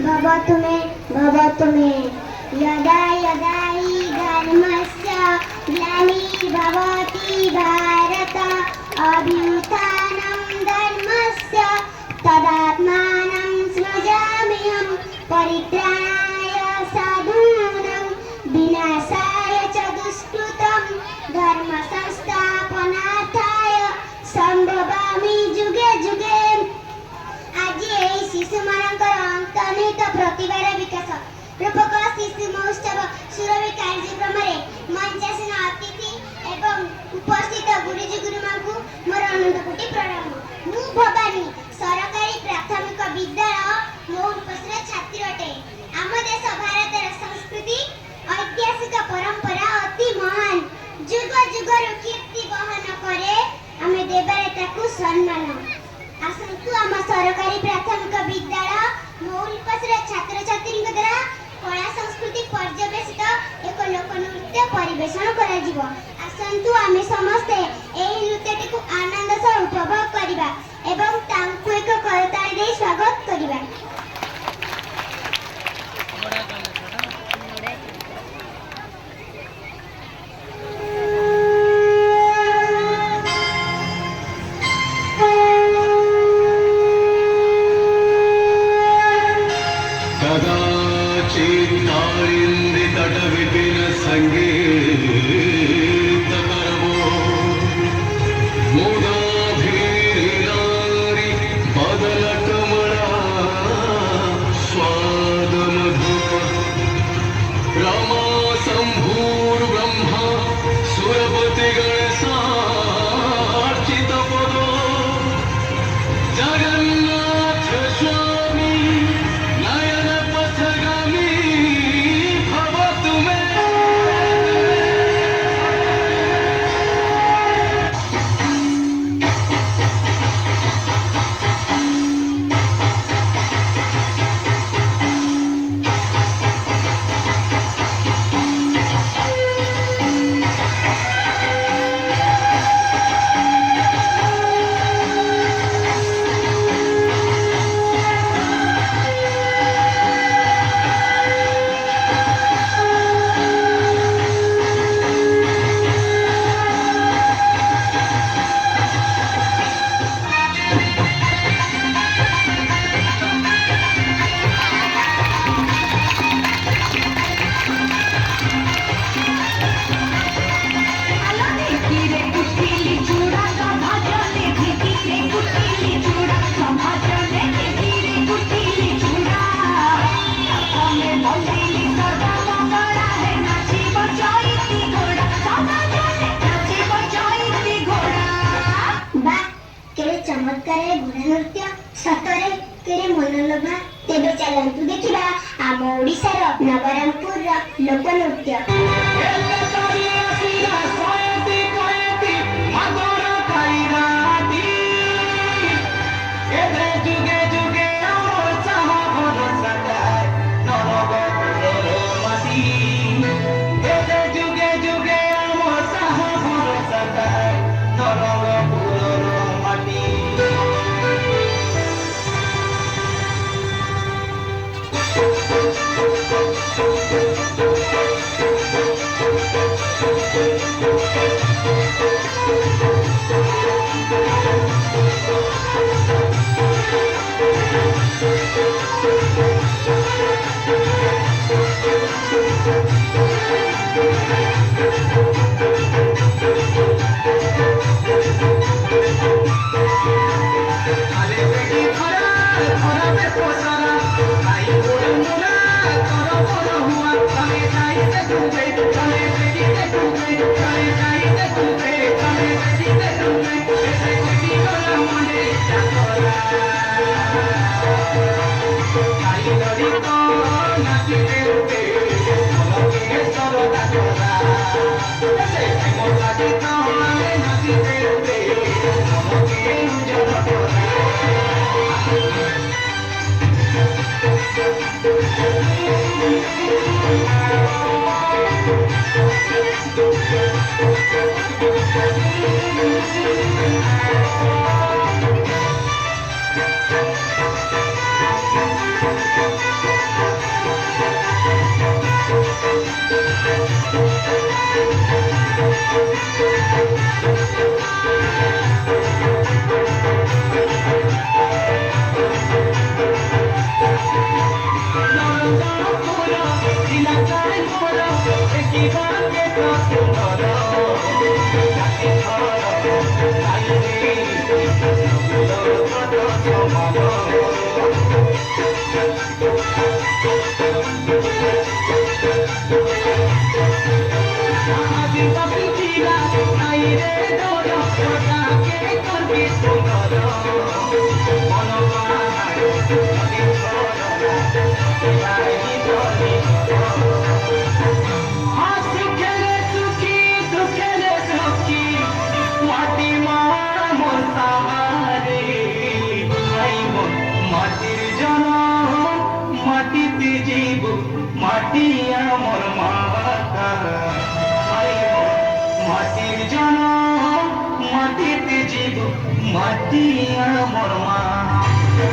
भवतु मे यदा यदा हि धर्मस्य ग्लानिर्भवति भारत अभ्युत्थानं धर्मस्य तदात्मानं सृजाम्यहं परित्राणाय साधूनां विनाशाय च दुष्कृतं धर्म संस्थापनार्थाय सम्भवामि जुगे जुगे। আজি এই শিশুমানଙ୍କର ଅନ୍ତର୍ନିହିତ ପ୍ରତିଭାର ବିକାଶ ରୂପକ ଶିଶୁ ମହୋତ୍ସବ ସୁରଭି କାର୍ଯ୍ୟକ୍ରମରେ ମଞ୍ଚାସୀନ ଅତିଥି ଏବଂ ଉପସ୍ଥିତ ଗୁରୁଜୀ ଗୁରୁମାଙ୍କୁ ମୋର ଅନନ୍ତ କୋଟି ପ୍ରଣାମ। ମୁଁ ଭବାନୀ ସରକାରୀ ପ୍ରାଥମିକ ବିଦ୍ୟାଳୟ ମହୁଲପୋଷର ଛାତ୍ରୀ ଅଟେ। ଆମ ଦେଶ ଭାରତର ସଂସ୍କୃତି ଐତିହାସିକ ପରମ୍ପରା ଅତି ମହାନ, ଯୁଗ ଯୁଗରୁ କୀର୍ତ୍ତି ବହନ କରେ। ଆମେ ଦେବାରେ ତାକୁ ସମ୍ମାନ। ଆସନ୍ତୁ ଆମ ସରକାରୀ ପ୍ରାଥମିକ ବିଦ୍ୟାଳୟ ମହୁଲପୋଷର ଛାତ୍ରଛାତ୍ରୀଙ୍କ ଦ୍ୱାରା କଳା ସଂସ୍କୃତି ପର୍ଯ୍ୟବେସିତ ଏକ ଲୋକନୃତ୍ୟ ପରିବେଷଣ କରାଯିବ। ଆସନ୍ତୁ ଆମେ ସମସ୍ତେ ଏହି ନୃତ୍ୟଟିକୁ ଆନନ୍ଦ ସହ ଉପଭୋଗ କରିବା ଏବଂ ତାଙ୍କୁ ଏକ କରତାଳି ଦେଇ ସ୍ୱାଗତ କରିବା। तटविपिन संगीतकरमो मुदाभिरीलारि बदलकमला स्वादमधुप रमा शम्भुर्ब्रह्मा सुरपतिगणसार्चितपदो जगन्नाथ स्वामी ଚମତ୍କାର ଘୋଡ଼ା ନୃତ୍ୟ ସତରେ କେଡ଼େ ମନଲୋଭା। ତେବେ ଚାଲନ୍ତୁ ଦେଖିବା ଆମ ଓଡ଼ିଶାର ନବରଙ୍ଗପୁରର ଲୋକନୃତ୍ୟ। নাচিবাকে তো সুন্দর জাতি ঘর আইরে কত সমান আদিবাসী ছিলা আইরে দর তাকে করবি সুন্দর মনমায় জাতি ঘর হাসি খেলে সুখী দুঃখেলে সুখী মাটি মন সাহারে মাটির জন মাটিতে জীব মাটি আমার মাতা মাটির জন মাটিতে জীব মাটি আমার মা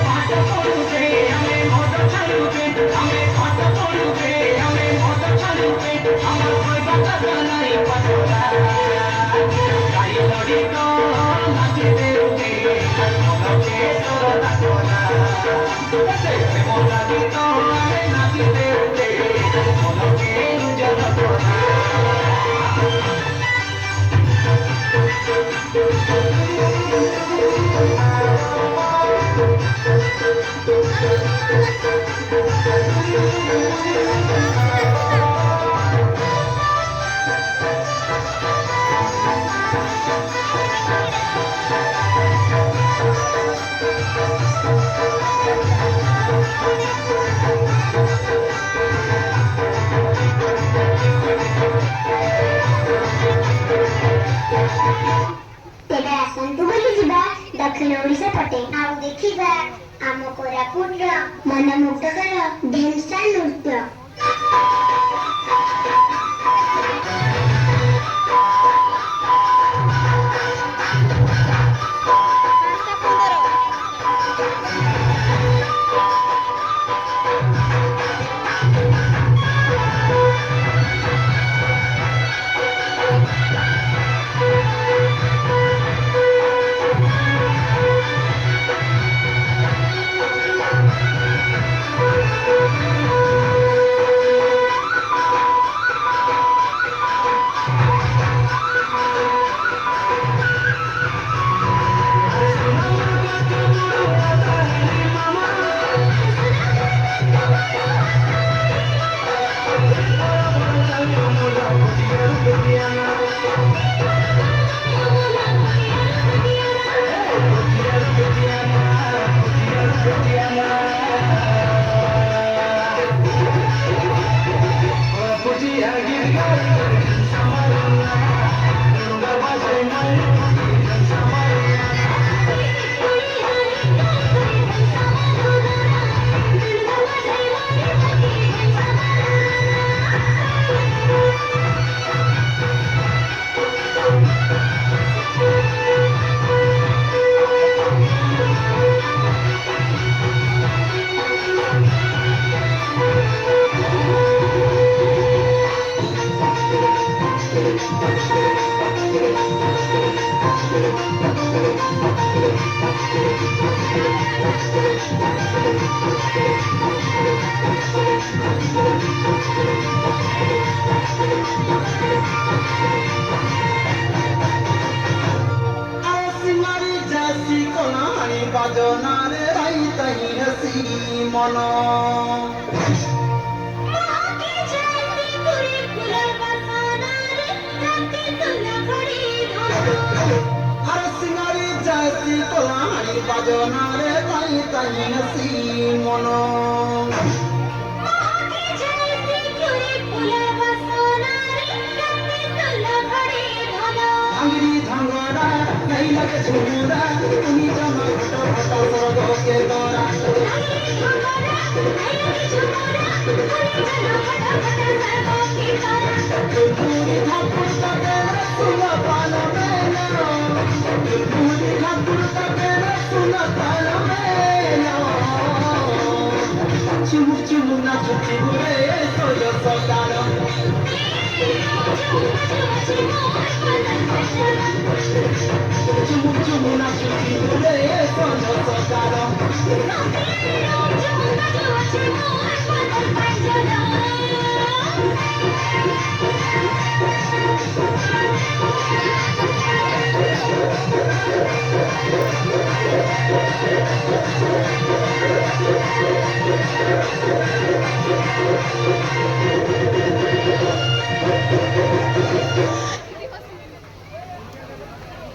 পাঠ করবে আমি মদ ছাড়বে আমি পাঠ করবে আমি মদ ছাড়বে আমার কই বাতা নাই পাঠা গাই লড়ি তো নাচতে উঠে মনকে সরদা করা মজা দিত আমি নাচতে উঠে মনকে উজ্জ্বল করা ତେବେ ଆସନ୍ତୁ ବୁଲି ଯିବା ଦକ୍ଷିଣ ଓଡ଼ିଶା ପଟେ ଆଉ ଦେଖିବା ଆମ କୋରାପୁଟର ମନମୁଗ୍ଧକର ଢେମ୍ସା ନୃତ୍ୟ। বাজনারে তাই তাই রসি মন আর সিঙ্গারি যাইছি কোলাহারি বাজনারে তাই তাই রসি মন ভাঙিরি ঝাঙ্গরা নাই লাগে ঝুমুরা তুমি জানো ঘটা ঘটা স্বর্গকে দরা তুমি ঠাকুর তাকে সুন পাল মেলা তুমি ঠাকুর তাকে সুন পাল মেলা চুমু চুমু নাচু চিমুরে সোয় সকাল Thank you.